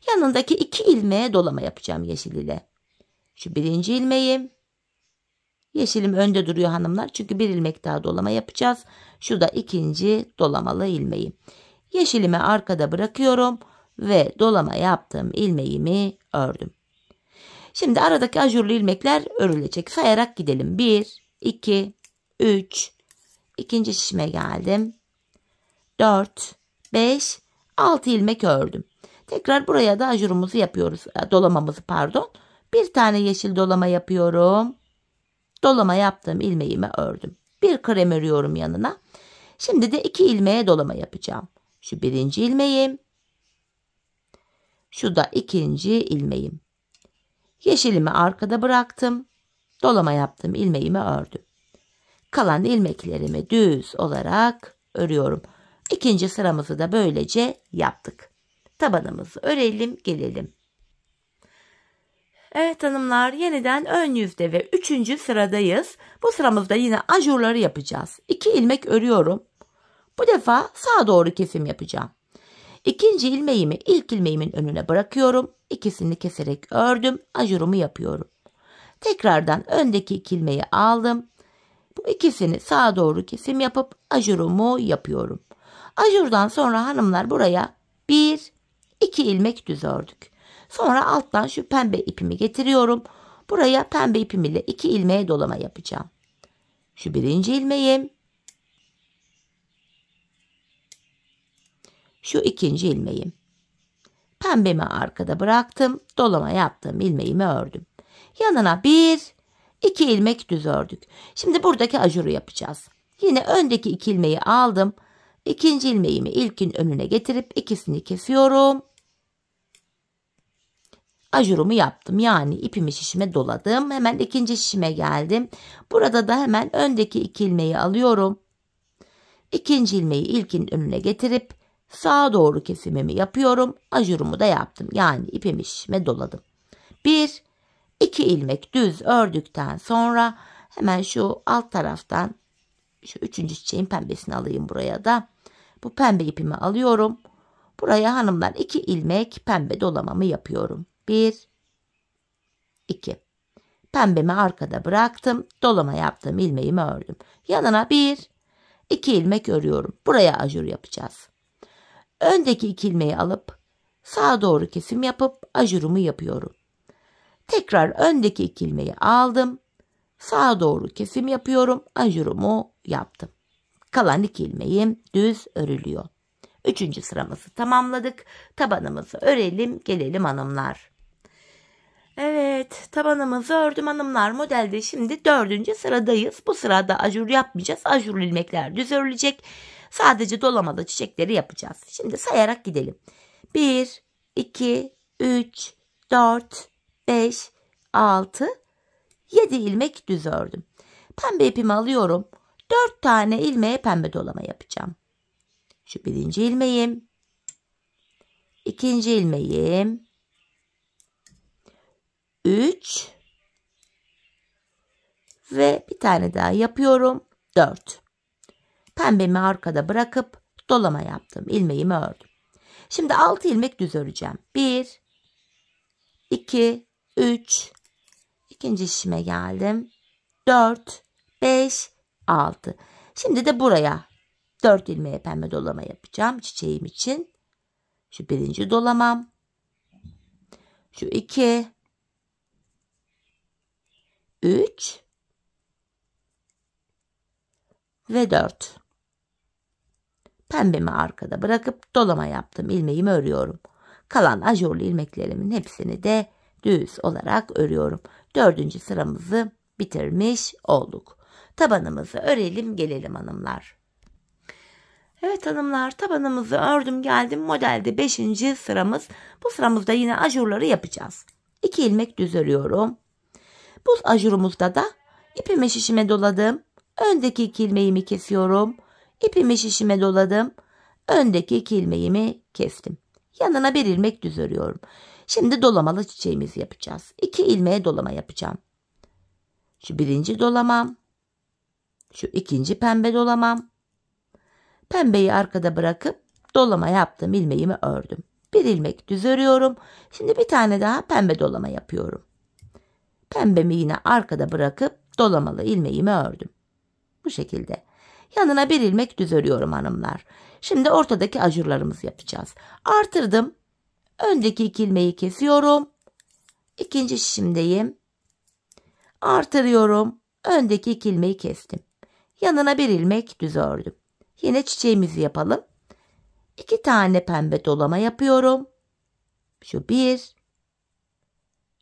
Yanındaki 2 ilmeğe dolama yapacağım yeşil ile. Şu birinci ilmeğim. Yeşilim önde duruyor hanımlar. Çünkü bir ilmek daha dolama yapacağız. Şu da ikinci dolamalı ilmeğim. Yeşilimi arkada bırakıyorum ve dolama yaptığım ilmeğimi ördüm. Şimdi aradaki ajurlu ilmekler örülecek. Sayarak gidelim. 1, 2, 3. İkinci şişime geldim. 4, 5, 6 ilmek ördüm. Tekrar buraya da ajurumuzu yapıyoruz. Dolamamızı pardon. Bir tane yeşil dolama yapıyorum. Dolama yaptığım ilmeğimi ördüm. Bir krem örüyorum yanına. Şimdi de 2 ilmeğe dolama yapacağım. Şu birinci ilmeğim. Şu da ikinci ilmeğim. Yeşilimi arkada bıraktım. Dolama yaptığım ilmeğimi ördüm. Kalan ilmeklerimi düz olarak örüyorum. İkinci sıramızı da böylece yaptık. Tabanımızı örelim gelelim. Evet hanımlar, yeniden ön yüzde ve 3. sıradayız. Bu sıramızda yine ajurları yapacağız. 2 ilmek örüyorum. Bu defa sağa doğru kesim yapacağım. İkinci ilmeğimi ilk ilmeğimin önüne bırakıyorum. İkisini keserek ördüm. Ajurumu yapıyorum. Tekrardan öndeki 2 ilmeği aldım. Bu ikisini sağa doğru kesim yapıp ajurumu yapıyorum. Ajurdan sonra hanımlar buraya 1, 2 ilmek düz ördük. Sonra alttan şu pembe ipimi getiriyorum. Buraya pembe ipim ile 2 ilmeğe dolama yapacağım. Şu birinci ilmeğim. Şu ikinci ilmeğim. Pembemi arkada bıraktım. Dolama yaptığım ilmeğimi ördüm. Yanına 1, 2 ilmek düz ördük. Şimdi buradaki ajuru yapacağız. Yine öndeki 2 ilmeği aldım. İkinci ilmeğimi ilkin önüne getirip ikisini kesiyorum. Ajurumu yaptım. Yani ipimi şişime doladım. Hemen ikinci şişime geldim. Burada da hemen öndeki 2 ilmeği alıyorum. İkinci ilmeği ilkin önüne getirip sağa doğru kesimimi yapıyorum. Ajurumu da yaptım. Yani ipimi şişime doladım. 1, 2 ilmek düz ördükten sonra hemen şu alt taraftan şu üçüncü çiçeğin pembesini alayım buraya da. Bu pembe ipimi alıyorum. Buraya hanımlar 2 ilmek pembe dolamamı yapıyorum. 1, 2. Pembemi arkada bıraktım. Dolama yaptığım ilmeğimi ördüm. Yanına 1, 2 ilmek örüyorum. Buraya ajur yapacağız. Öndeki 2 ilmeği alıp sağa doğru kesim yapıp ajurumu yapıyorum. Tekrar öndeki 2 ilmeği aldım. Sağa doğru kesim yapıyorum. Ajurumu yaptım. Kalan 2 ilmeğim düz örülüyor. 3. sıramızı tamamladık. Tabanımızı örelim, gelelim hanımlar. Evet, tabanımızı ördüm hanımlar. Modelde şimdi 4. sıradayız. Bu sırada ajur yapmayacağız. Ajurlu ilmekler düz örülecek. Sadece dolamalı çiçekleri yapacağız. Şimdi sayarak gidelim. 1, 2, 3, 4, 5, 6, 7 ilmek düz ördüm. Pembe ipimi alıyorum. 4 tane ilmeğe pembe dolama yapacağım. Şu birinci ilmeğim. İkinci ilmeğim. 3 ve bir tane daha yapıyorum. 4. Pembemi arkada bırakıp dolama yaptım. İlmeğimi ördüm. Şimdi 6 ilmek düz öreceğim. 1, 2, 3. İkinci şişime geldim. 4, 5, 6. Şimdi de buraya 4 ilmeğe pembe dolama yapacağım çiçeğim için. Şu birinci dolamam. Şu 2, 3 ve 4. Pembemi arkada bırakıp dolama yaptım. İlmeğimi örüyorum. Kalan ajurlu ilmeklerimin hepsini de düz olarak örüyorum. 4. sıramızı bitirmiş olduk. Tabanımızı örelim, gelelim hanımlar. Evet hanımlar, tabanımızı ördüm geldim. Modelde 5. sıramız. Bu sıramızda yine ajurları yapacağız. 2 ilmek düz örüyorum. Bu ajurumuzda da ipimi şişime doladım. Öndeki 2 ilmeğimi kesiyorum. İpimi şişime doladım. Öndeki 2 ilmeğimi kestim. Yanına 1 ilmek düz örüyorum. Şimdi dolamalı çiçeğimizi yapacağız. 2 ilmeğe dolama yapacağım. Şu birinci dolamam. Şu ikinci pembe dolamam. Pembeyi arkada bırakıp dolama yaptığım ilmeğimi ördüm. 1 ilmek düz örüyorum. Şimdi bir tane daha pembe dolama yapıyorum. Pembemi yine arkada bırakıp dolamalı ilmeğimi ördüm. Bu şekilde. Yanına 1 ilmek düz örüyorum hanımlar. Şimdi ortadaki ajurlarımızı yapacağız. Artırdım. Öndeki 2 ilmeği kesiyorum. İkinci şişimdeyim. Artırıyorum. Öndeki 2 ilmeği kestim. Yanına 1 ilmek düz ördüm. Yine çiçeğimizi yapalım. 2 tane pembe dolama yapıyorum. Şu 1.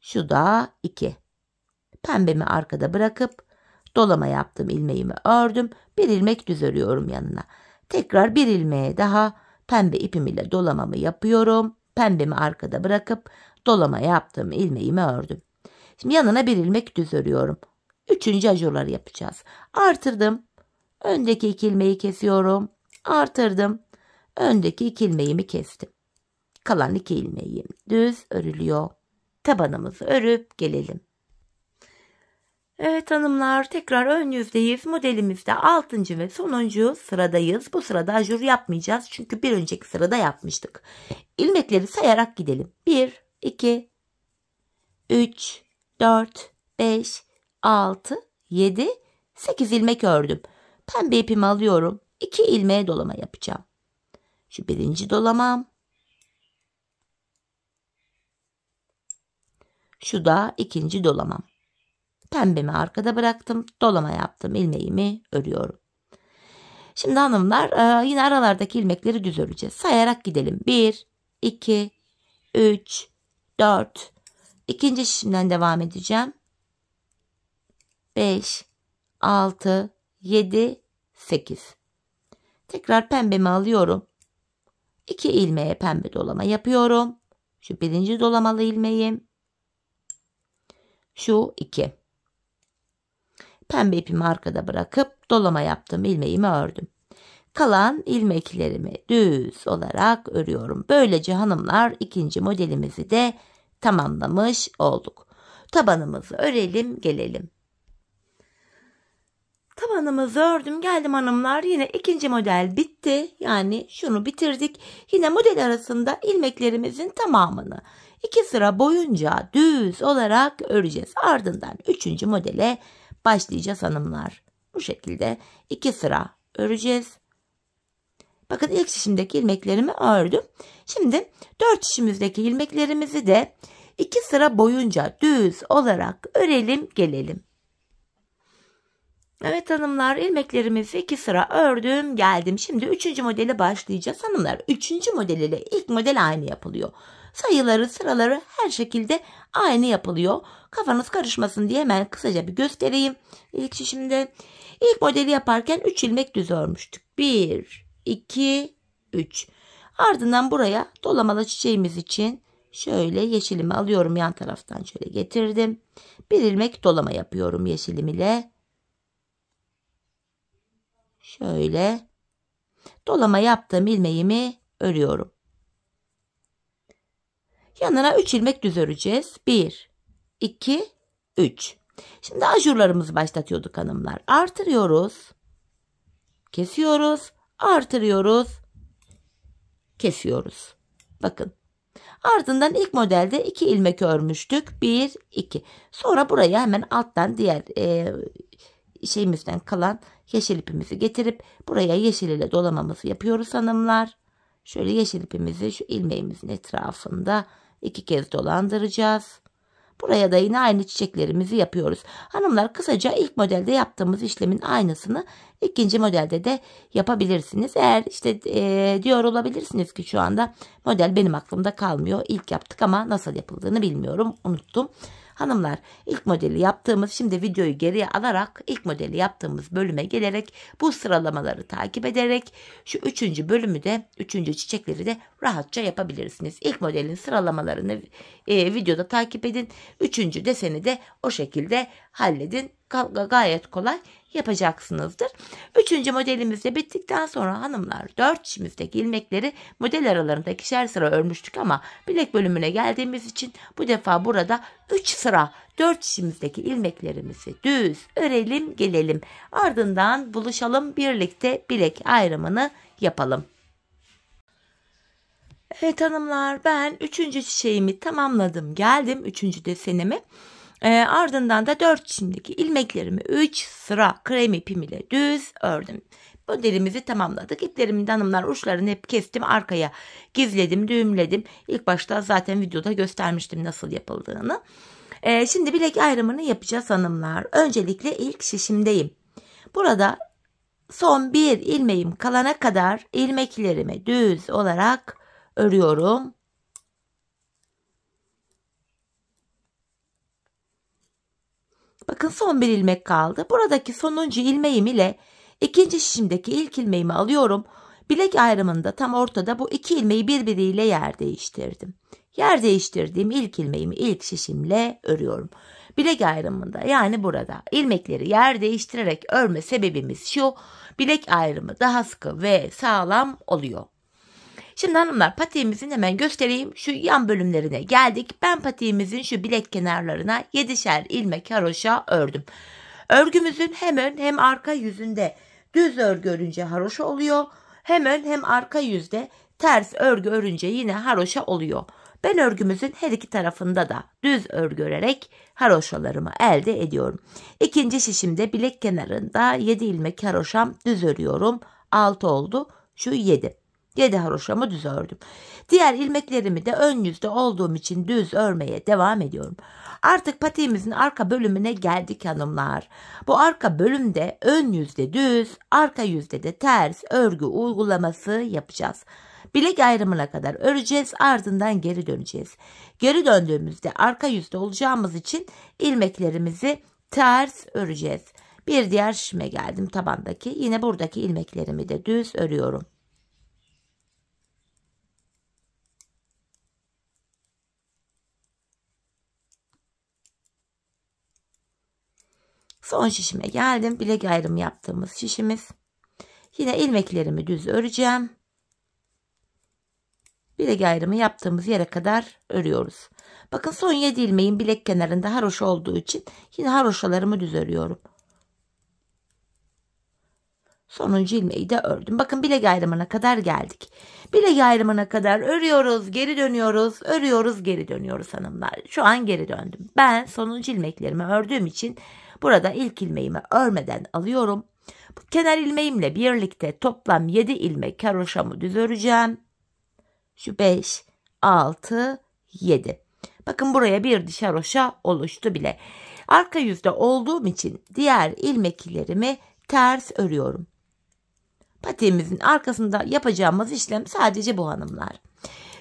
Şu da 2. Pembemi arkada bırakıp dolama yaptım. İlmeğimi ördüm. 1 ilmek düz örüyorum yanına. Tekrar 1 ilmeğe daha pembe ipim ile dolamamı yapıyorum. Pembemi arkada bırakıp dolama yaptığım ilmeğimi ördüm. Şimdi yanına 1 ilmek düz örüyorum. 3. ajurları yapacağız. Artırdım. Öndeki 2 ilmeği kesiyorum. Artırdım. Öndeki 2 ilmeğimi kestim. Kalan 2 ilmeğim düz örülüyor. Tabanımızı örüp gelelim. Evet hanımlar, tekrar ön yüzdeyiz. Modelimizde 6. ve sonuncu sıradayız. Bu sırada ajur yapmayacağız. Çünkü bir önceki sırada yapmıştık. İlmekleri sayarak gidelim. 1, 2, 3, 4, 5, 6, 7, 8 ilmek ördüm. Pembe ipimi alıyorum. 2 ilmeğe dolama yapacağım. Şu birinci dolamam. Şu da ikinci dolamam. Pembemi arkada bıraktım. Dolama yaptım. İlmeğimi örüyorum. Şimdi hanımlar yine aralardaki ilmekleri düz öreceğiz. Sayarak gidelim. 1, 2, 3, 4. İkinci şişimden devam edeceğim. 5, 6, 7, 8. Tekrar pembemi alıyorum. 2 ilmeğe pembe dolama yapıyorum. Şu birinci dolamalı ilmeğim. Şu 2. Pembe ipimi arkada bırakıp dolama yaptım. İlmeğimi ördüm. Kalan ilmeklerimi düz olarak örüyorum. Böylece hanımlar ikinci modelimizi de tamamlamış olduk. Tabanımızı örelim, gelelim. Tabanımızı ördüm, geldim hanımlar. Yine ikinci model bitti. Yani şunu bitirdik. Yine model arasında ilmeklerimizin tamamını 2 sıra boyunca düz olarak öreceğiz. Ardından 3. modele başlayacağız hanımlar. Bu şekilde 2 sıra öreceğiz. Bakın ilk şişimdeki ilmeklerimi ördüm. Şimdi 4 şişimizdeki ilmeklerimizi de 2 sıra boyunca düz olarak örelim, gelelim. Evet hanımlar, ilmeklerimizi 2 sıra ördüm, geldim. Şimdi 3. modele başlayacağız hanımlar. 3. model ile ilk model aynı yapılıyor. Sayıları, sıraları her şekilde aynı yapılıyor. Kafanız karışmasın diye hemen kısaca bir göstereyim. İlk şişimde ilk modeli yaparken 3 ilmek düz örmüştük. 1, 2, 3. Ardından buraya dolamalı çiçeğimiz için şöyle yeşilimi alıyorum, yan taraftan şöyle getirdim. 1 ilmek dolama yapıyorum yeşilim ile. Şöyle dolama yaptığım ilmeğimi örüyorum. Yanına 3 ilmek düz öreceğiz. 1, 2, 3. Şimdi ajurlarımızı başlatıyorduk hanımlar. Artırıyoruz. Kesiyoruz. Artırıyoruz. Kesiyoruz. Bakın. Ardından ilk modelde 2 ilmek örmüştük. 1, 2. Sonra buraya hemen alttan diğer şeyimizden kalan yeşil ipimizi getirip buraya yeşil ile dolamamızı yapıyoruz hanımlar. Şöyle yeşil ipimizi şu ilmeğimizin etrafında 2 kez dolandıracağız. Buraya da yine aynı çiçeklerimizi yapıyoruz. Hanımlar, kısaca ilk modelde yaptığımız işlemin aynısını ikinci modelde de yapabilirsiniz. Eğer işte diyor olabilirsiniz ki şu anda model benim aklımda kalmıyor. İlk yaptık ama nasıl yapıldığını bilmiyorum, unuttum. Hanımlar, ilk modeli yaptığımız, şimdi videoyu geriye alarak ilk modeli yaptığımız bölüme gelerek bu sıralamaları takip ederek şu 3. bölümü de 3. çiçekleri de rahatça yapabilirsiniz. İlk modelin sıralamalarını videoda takip edin. 3. deseni de o şekilde halledin. Gayet kolay yapacaksınızdır. 3. modelimiz de bittikten sonra hanımlar 4 şişimizdeki ilmekleri model aralarında 2'şer sıra örmüştük ama bilek bölümüne geldiğimiz için bu defa burada 3 sıra 4 şişimizdeki ilmeklerimizi düz örelim, gelelim. Ardından buluşalım, birlikte bilek ayrımını yapalım. Evet hanımlar, ben 3. çiçeğimi tamamladım, geldim 3. desenimi. Ardından da 4 şişimdeki ilmeklerimi 3 sıra krem ipim ile düz ördüm. Modelimizi tamamladık. İplerimin de hanımlar uçlarını hep kestim, arkaya gizledim, düğümledim. İlk başta zaten videoda göstermiştim nasıl yapıldığını. Şimdi bilek ayrımını yapacağız hanımlar. Öncelikle ilk şişimdeyim. Burada son bir ilmeğim kalana kadar ilmeklerimi düz olarak örüyorum. Bakın son bir ilmek kaldı. Buradaki sonuncu ilmeğim ile ikinci şişimdeki ilk ilmeğimi alıyorum. Bilek ayrımında tam ortada bu 2 ilmeği birbiriyle yer değiştirdim. Yer değiştirdiğim ilk ilmeğimi ilk şişimle örüyorum. Bilek ayrımında, yani burada ilmekleri yer değiştirerek örme sebebimiz şu: bilek ayrımı daha sıkı ve sağlam oluyor. Şimdi hanımlar, patiğimizin hemen göstereyim. Şu yan bölümlerine geldik. Ben patiğimizin şu bilek kenarlarına 7'şer ilmek haroşa ördüm. Örgümüzün hem ön hem arka yüzünde düz örgü örünce haroşa oluyor. Hem ön hem arka yüzde ters örgü örünce yine haroşa oluyor. Ben örgümüzün her iki tarafında da düz örgü örerek haroşalarımı elde ediyorum. İkinci şişimde bilek kenarında 7 ilmek haroşam düz örüyorum. 6 oldu. Şu 7. 7 haroşamı düz ördüm. Diğer ilmeklerimi de ön yüzde olduğum için düz örmeye devam ediyorum. Artık patiğimizin arka bölümüne geldik hanımlar. Bu arka bölümde ön yüzde düz, arka yüzde de ters örgü uygulaması yapacağız. Bilek ayrımına kadar öreceğiz, ardından geri döneceğiz. Geri döndüğümüzde arka yüzde olacağımız için ilmeklerimizi ters öreceğiz. Bir diğer şişime geldim tabandaki. Yine buradaki ilmeklerimi de düz örüyorum. Son şişime geldim. Bilek ayrımı yaptığımız şişimiz. Yine ilmeklerimi düz öreceğim. Bilek ayrımı yaptığımız yere kadar örüyoruz. Bakın son 7 ilmeğin bilek kenarında haroşa olduğu için yine haroşalarımı düz örüyorum. Sonuncu ilmeği de ördüm. Bakın bilek ayrımına kadar geldik. Bilek ayrımına kadar örüyoruz, geri dönüyoruz, örüyoruz, geri dönüyoruz hanımlar. Şu an geri döndüm. Ben sonuncu ilmeklerimi ördüğüm için burada ilk ilmeğimi örmeden alıyorum. Bu kenar ilmeğimle birlikte toplam 7 ilmek haroşamı düz öreceğim. Şu 5, 6, 7. Bakın buraya bir diş haroşa oluştu bile. Arka yüzde olduğum için diğer ilmeklerimi ters örüyorum. Patiğimizin arkasında yapacağımız işlem sadece bu hanımlar.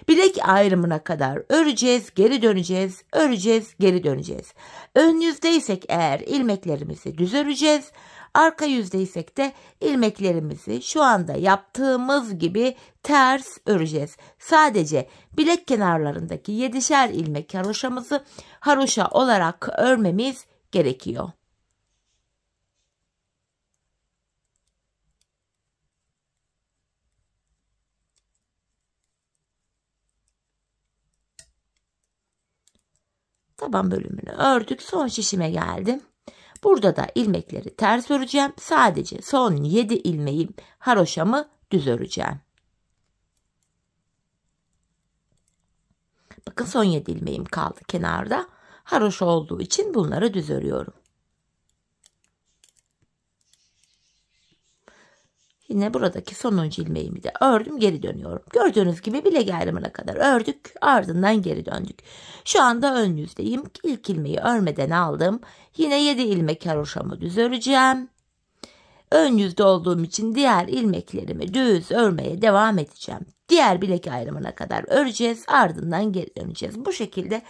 Bilek ayrımına kadar öreceğiz, geri döneceğiz, öreceğiz, geri döneceğiz. Ön yüzdeysek eğer ilmeklerimizi düz öreceğiz. Arka yüzdeysek de ilmeklerimizi şu anda yaptığımız gibi ters öreceğiz. Sadece bilek kenarlarındaki 7'şer ilmek haroşamızı haroşa olarak örmemiz gerekiyor. Taban bölümünü ördük. Son şişime geldim. Burada da ilmekleri ters öreceğim. Sadece son 7 ilmeğim haroşamı düz öreceğim. Bakın son 7 ilmeğim kaldı kenarda. Haroşa olduğu için bunları düz örüyorum. Yine buradaki sonuncu ilmeğimi de ördüm, geri dönüyorum. Gördüğünüz gibi bilek ayrımına kadar ördük, ardından geri döndük. Şu anda ön yüzdeyim. İlk ilmeği örmeden aldım. Yine 7 ilmek haroşamı düz öreceğim. Ön yüzde olduğum için diğer ilmeklerimi düz örmeye devam edeceğim. Diğer bilek ayrımına kadar öreceğiz, ardından geri döneceğiz. Bu şekilde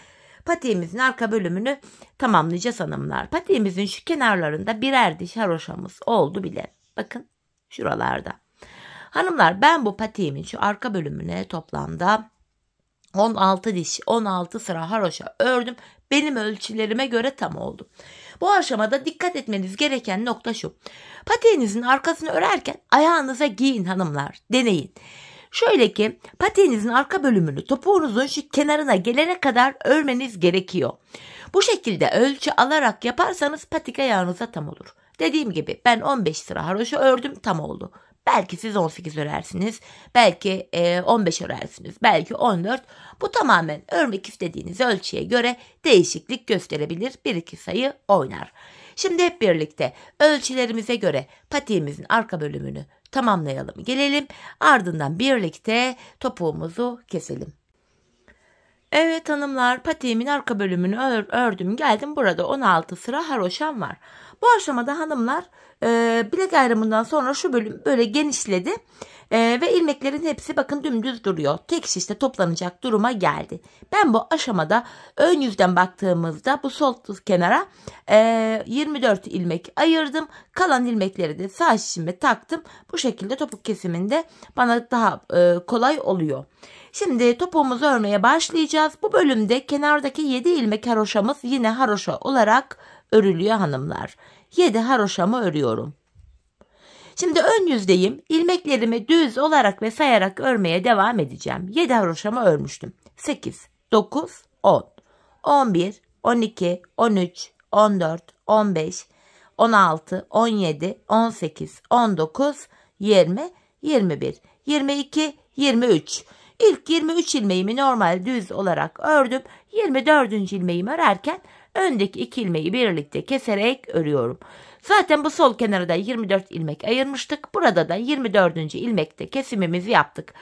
patiğimizin arka bölümünü tamamlayacağız hanımlar. Patiğimizin şu kenarlarında birer diş haroşamız oldu bile. Bakın. Şuralarda. Hanımlar ben bu patiğimin şu arka bölümüne toplamda 16 diş 16 sıra haroşa ördüm. Benim ölçülerime göre tam oldu. Bu aşamada dikkat etmeniz gereken nokta şu. Patiğinizin arkasını örerken ayağınıza giyin hanımlar. Deneyin. Şöyle ki patiğinizin arka bölümünü topuğunuzun şu kenarına gelene kadar örmeniz gerekiyor. Bu şekilde ölçü alarak yaparsanız patik ayağınıza tam olur. Dediğim gibi ben 15 sıra haroşa ördüm, tam oldu. Belki siz 18 örersiniz, belki 15 örersiniz, belki 14. Bu tamamen örmek istediğiniz ölçüye göre değişiklik gösterebilir. 1-2 sayı oynar. Şimdi hep birlikte ölçülerimize göre patiğimizin arka bölümünü tamamlayalım, gelelim. Ardından birlikte topuğumuzu keselim. Evet hanımlar, patiğimin arka bölümünü ördüm, geldim. Burada 16 sıra haroşam var. Bu aşamada hanımlar bilek ayrımından sonra şu bölüm böyle genişledi ve ilmeklerin hepsi bakın dümdüz duruyor. Tek şişte toplanacak duruma geldi. Ben bu aşamada ön yüzden baktığımızda bu sol kenara 24 ilmek ayırdım. Kalan ilmekleri de sağ şişime taktım. Bu şekilde topuk kesiminde bana daha kolay oluyor. Şimdi topuğumuzu örmeye başlayacağız. Bu bölümde kenardaki 7 ilmek haroşamız yine haroşa olarak örülüyor hanımlar. 7 haroşamı örüyorum. Şimdi ön yüzdeyim. İlmeklerimi düz olarak ve sayarak örmeye devam edeceğim. 7 haroşamı örmüştüm. 8, 9, 10, 11, 12, 13, 14, 15, 16, 17, 18, 19, 20, 21, 22, 23. İlk 23 ilmeğimi normal düz olarak ördüm. 24. ilmeğimi örerken öndeki 2 ilmeği birlikte keserek örüyorum. Zaten bu sol kenara da 24 ilmek ayırmıştık. Burada da 24. ilmekte kesimimizi yaptık.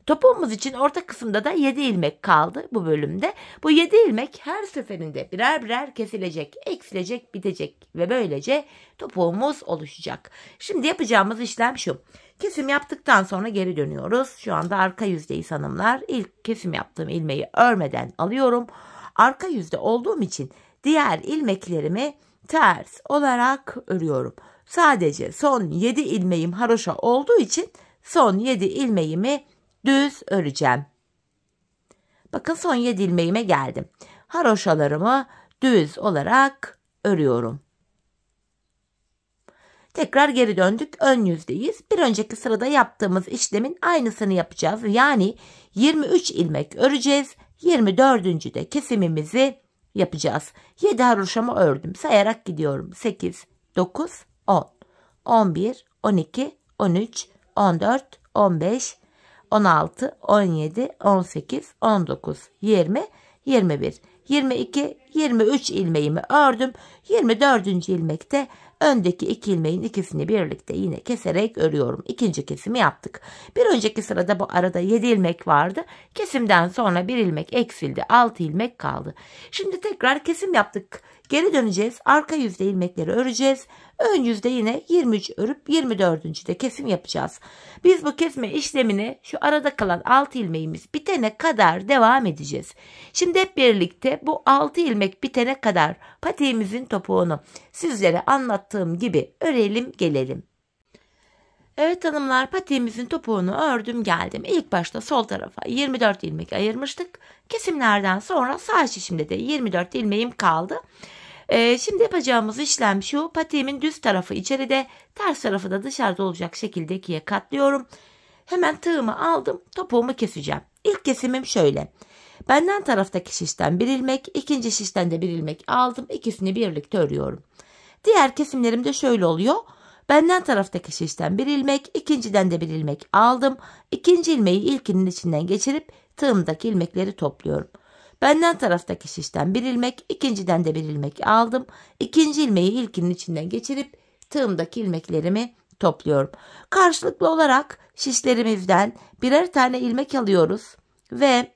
Topuğumuz için orta kısımda da 7 ilmek kaldı bu bölümde. Bu 7 ilmek her seferinde birer birer kesilecek, eksilecek, bitecek ve böylece topuğumuz oluşacak. Şimdi yapacağımız işlem şu. Kesim yaptıktan sonra geri dönüyoruz. Şu anda arka yüzdeyiz hanımlar. İlk kesim yaptığım ilmeği örmeden alıyorum. Arka yüzde olduğum için diğer ilmeklerimi ters olarak örüyorum. Sadece son 7 ilmeğim haroşa olduğu için son 7 ilmeğimi düz öreceğim. Bakın son 7 ilmeğime geldim. Haroşalarımı düz olarak örüyorum. Tekrar geri döndük. Ön yüzdeyiz. Bir önceki sırada yaptığımız işlemin aynısını yapacağız. Yani 23 ilmek öreceğiz. 24. de kesimimizi yapacağız. 7 haroşamı ördüm. Sayarak gidiyorum. 8, 9, 10, 11, 12, 13, 14, 15, 16, 17, 18, 19, 20, 21, 22, 23 ilmeğimi ördüm. 24. ilmekte öndeki 2 ilmeğin ikisini birlikte yine keserek örüyorum. İkinci kesimi yaptık. Bir önceki sırada bu arada 7 ilmek vardı. Kesimden sonra 1 ilmek eksildi. 6 ilmek kaldı. Şimdi tekrar kesim yaptık. Geri döneceğiz. Arka yüzde ilmekleri öreceğiz. Ön yüzde yine 23 örüp 24. de kesim yapacağız. Biz bu kesme işlemini şu arada kalan 6 ilmeğimiz bitene kadar devam edeceğiz. Şimdi hep birlikte bu 6 ilmek bitene kadar patiğimizin topuğunu sizlere anlattığım gibi örelim gelelim. Evet hanımlar, patiğimizin topuğunu ördüm geldim. İlk başta sol tarafa 24 ilmek ayırmıştık. Kesimlerden sonra sağ şişimde de 24 ilmeğim kaldı. Şimdi yapacağımız işlem şu. Patiğimin düz tarafı içeride, ters tarafı da dışarıda olacak şekilde ikiye katlıyorum. Hemen tığımı aldım, topuğumu keseceğim. İlk kesimim şöyle. Benden taraftaki şişten bir ilmek, ikinci şişten de bir ilmek aldım. İkisini birlikte örüyorum. Diğer kesimlerim de şöyle oluyor. Benden taraftaki şişten bir ilmek, ikinciden de bir ilmek aldım. İkinci ilmeği ilkinin içinden geçirip tığımdaki ilmekleri topluyorum. Benden taraftaki şişten bir ilmek, ikinciden de bir ilmek aldım. İkinci ilmeği ilkinin içinden geçirip tığımdaki ilmeklerimi topluyorum. Karşılıklı olarak şişlerimizden birer tane ilmek alıyoruz ve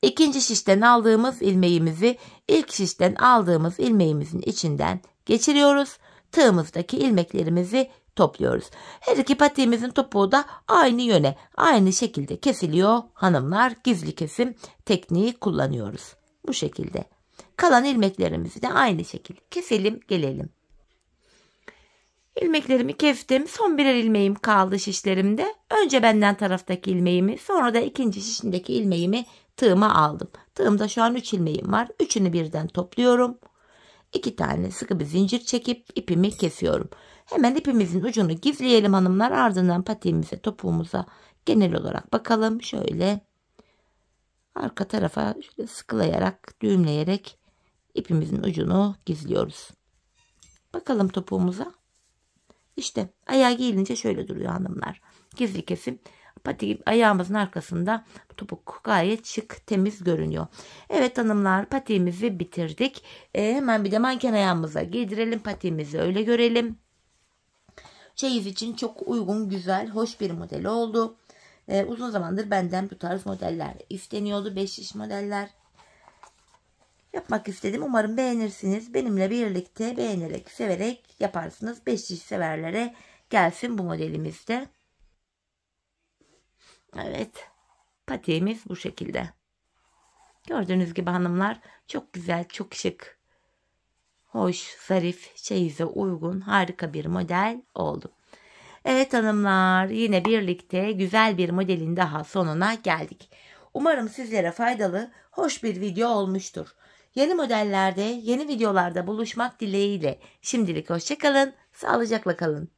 ikinci şişten aldığımız ilmeğimizi ilk şişten aldığımız ilmeğimizin içinden geçiriyoruz. Tığımızdaki ilmeklerimizi topluyoruz. Her iki patiğimizin topuğu da aynı yöne, aynı şekilde kesiliyor hanımlar. Gizli kesim tekniği kullanıyoruz. Bu şekilde. Kalan ilmeklerimizi de aynı şekilde keselim gelelim. İlmeklerimi kestim. Son birer ilmeğim kaldı şişlerimde. Önce benden taraftaki ilmeğimi, sonra da ikinci şişindeki ilmeğimi tığıma aldım. Tığımda şu an 3 ilmeğim var. Üçünü birden topluyorum. 2 tane sıkı bir zincir çekip ipimi kesiyorum. Hemen ipimizin ucunu gizleyelim hanımlar. Ardından patiğimize, topuğumuza genel olarak bakalım. Şöyle arka tarafa şöyle sıkılayarak, düğümleyerek ipimizin ucunu gizliyoruz. Bakalım topuğumuza. İşte ayağı giyilince şöyle duruyor hanımlar. Gizli kesim. Patiğim ayağımızın arkasında, topuk gayet şık, temiz görünüyor. Evet hanımlar, patiğimizi bitirdik. Hemen bir de manken ayağımıza giydirelim. Patiğimizi öyle görelim. Çeyiz için çok uygun, güzel, hoş bir model oldu. Uzun zamandır benden bu tarz modeller isteniyordu. 5 şiş modeller yapmak istedim. Umarım beğenirsiniz. Benimle birlikte beğenerek, severek yaparsınız. 5 şiş severlere gelsin bu modelimizde. Evet, patiğimiz bu şekilde. Gördüğünüz gibi hanımlar, çok güzel, çok şık, hoş, zarif, çeyize uygun, harika bir model oldu. Evet hanımlar, yine birlikte güzel bir modelin daha sonuna geldik. Umarım sizlere faydalı, hoş bir video olmuştur. Yeni modellerde, yeni videolarda buluşmak dileğiyle şimdilik hoşça kalın, sağlıcakla kalın.